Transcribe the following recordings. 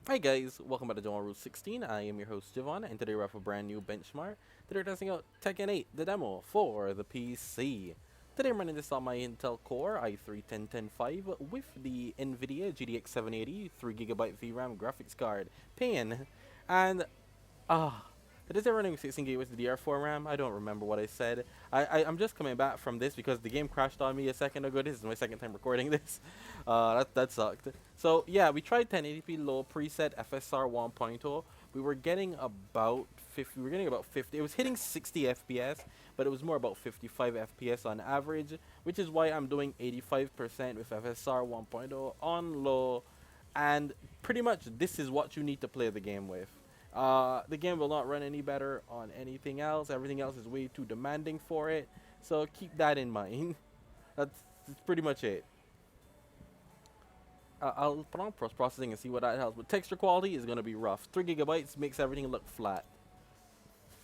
Hi guys, welcome back to John Route 16. I am your host Javon, and today we're off a brand new benchmark. Today we're testing out Tekken 8, the demo for the PC. Today I'm running this on my Intel Core i3-10105 with the NVIDIA GTX 780 3GB VRAM graphics card pin, and it is running 16GB with the DR4 RAM. I don't remember what I said. I'm just coming back from this because the game crashed on me a second ago. This is my second time recording this. That sucked. So yeah, we tried 1080p low preset FSR 1.0. We were getting about 50. We were getting about 50. It was hitting 60 FPS, but it was more about 55 FPS on average, which is why I'm doing 85% with FSR 1.0 on low. And pretty much this is what you need to play the game with. The game will not run any better on anything else. Everything else is way too demanding for it. So keep that in mind. That's pretty much it. I'll put on post-processing and see what that helps. But texture quality is going to be rough. 3GB makes everything look flat.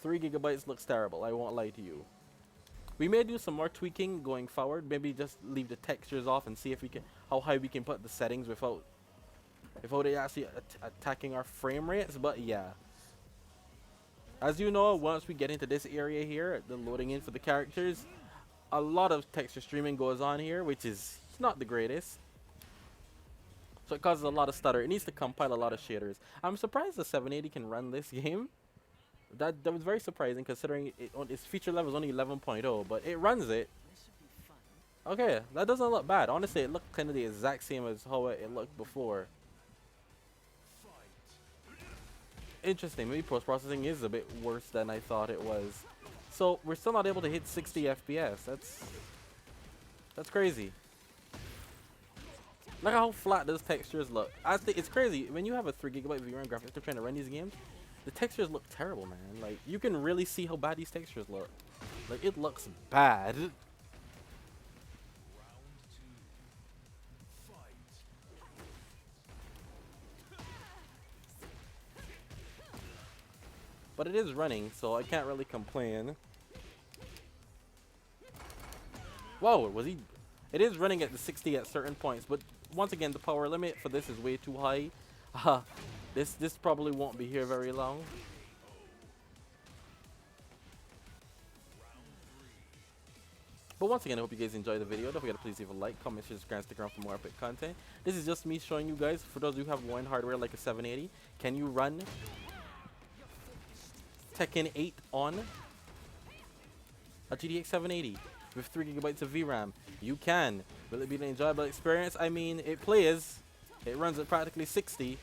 3GB looks terrible. I won't lie to you. We may do some more tweaking going forward. Maybe just leave the textures off and see if we can how high we can put the settings without it actually attacking our frame rates. But yeah, as you know, once we get into this area here, the loading in for the characters, a lot of texture streaming goes on here, which is not the greatest. So it causes a lot of stutter. It needs to compile a lot of shaders. I'm surprised the 780 can run this game. That was very surprising considering its feature level is only 11.0, but it runs it. Okay, that doesn't look bad. Honestly, it looked kind of the exact same as how it looked before. Interesting. Maybe post-processing is a bit worse than I thought it was. So we're still not able to hit 60 FPS. That's crazy. Look how flat those textures look. I think it's crazy when you have a 3GB VRAM graphics card trying to run these games. The textures look terrible, man. Like you can really see how bad these textures look. Like it looks bad. But it is running, so I can't really complain. Whoa, was he? It is running at the 60 at certain points, but once again, the power limit for this is way too high. This probably won't be here very long. But once again, I hope you guys enjoyed the video. Don't forget to please leave a like, comment, share, subscribe, stick around for more epic content. This is just me showing you guys, for those of you who have one hardware like a 780, can you run Tekken 8 on a GTX 780 with 3GB of VRAM? You can. Will it be an enjoyable experience? I mean, it plays. It runs at practically 60.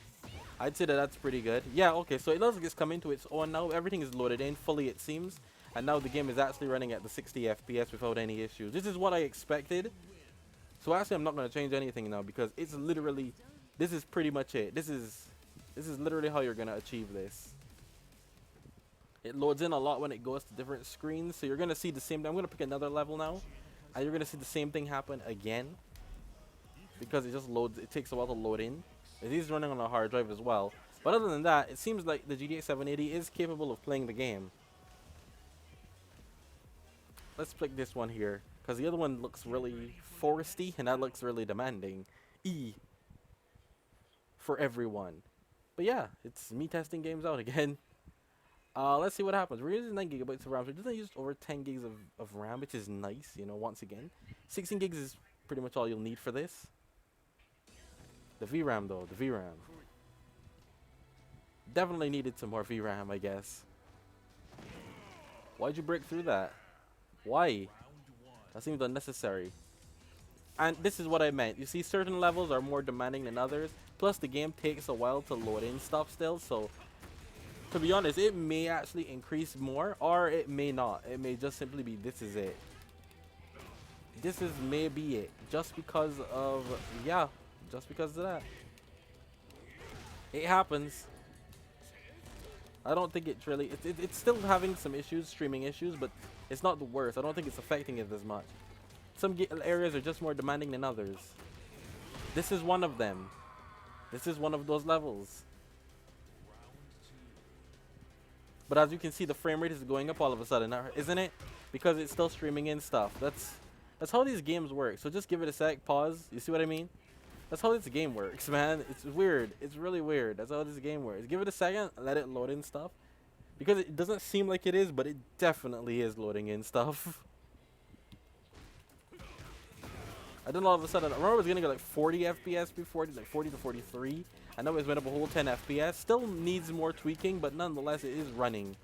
I'd say that's pretty good. Yeah, okay, so it looks like it's coming to its own now. Everything is loaded in fully, it seems. And now the game is actually running at the 60 FPS without any issues. This is what I expected. So actually, I'm not going to change anything now because it's literally, this is pretty much it. This is literally how you're going to achieve this. It loads in a lot when it goes to different screens. So you're going to see the same thing. I'm going to pick another level now. And you're going to see the same thing happen again. Because it just loads. It takes a while to load in. It is running on a hard drive as well. But other than that, it seems like the GTX 780 is capable of playing the game. Let's pick this one here. Because the other one looks really foresty. And that looks really demanding. E. For everyone. But yeah, it's me testing games out again. Let's see what happens. We're using 9GB of RAM, so it doesn't use over 10 gigs of RAM, which is nice, you know, once again. 16 gigs is pretty much all you'll need for this. The VRAM, though, the VRAM. Definitely needed some more VRAM, I guess. Why'd you break through that? Why? That seems unnecessary. And this is what I meant. You see, certain levels are more demanding than others. Plus, the game takes a while to load in stuff still, so to be honest, it may actually increase more, or it may not. It may just simply be, this is it. This is maybe it. Just because of, yeah, just because of that. It happens. I don't think it's really, it's still having some issues, streaming issues, but it's not the worst. I don't think it's affecting it as much. Some areas are just more demanding than others. This is one of them. This is one of those levels. But as you can see, the frame rate is going up all of a sudden, isn't it? Because it's still streaming in stuff. That's how these games work. So just give it a sec, pause. You see what I mean? That's how this game works, man. It's weird. It's really weird. That's how this game works. Give it a second, let it load in stuff. Because it doesn't seem like it is, but it definitely is loading in stuff. I then all of a sudden, I remember I was getting like 40 FPS before, like 40 to 43. I know it's went up a whole 10 FPS. Still needs more tweaking, but nonetheless, it is running.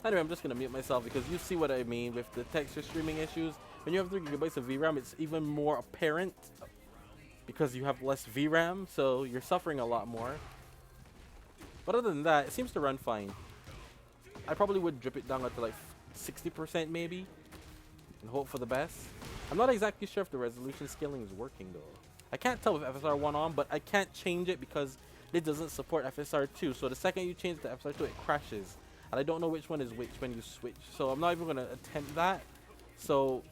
Anyway, I'm just going to mute myself because you see what I mean with the texture streaming issues. When you have 3 gigabytes of VRAM, it's even more apparent because you have less VRAM, so you're suffering a lot more. But other than that, it seems to run fine. I probably would drip it down to like 60% maybe and hope for the best. I'm not exactly sure if the resolution scaling is working though. I can't tell with FSR 1 on, but I can't change it because it doesn't support FSR 2. So the second you change to FSR 2, it crashes. And I don't know which one is which when you switch. So I'm not even going to attempt that. So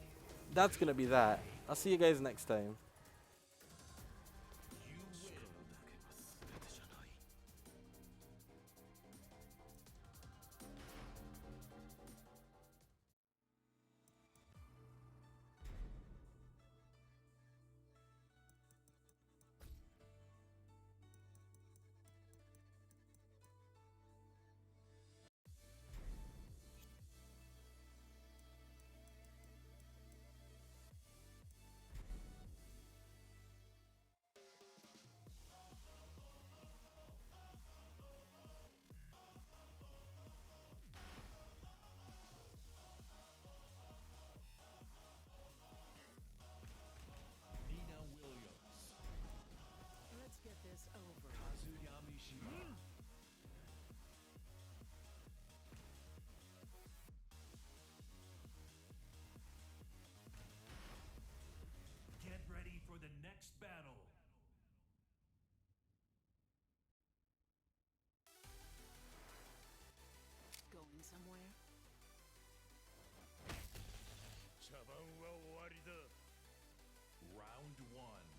that's going to be that. I'll see you guys next time. Get ready for the next battle. Going somewhere? Round 1.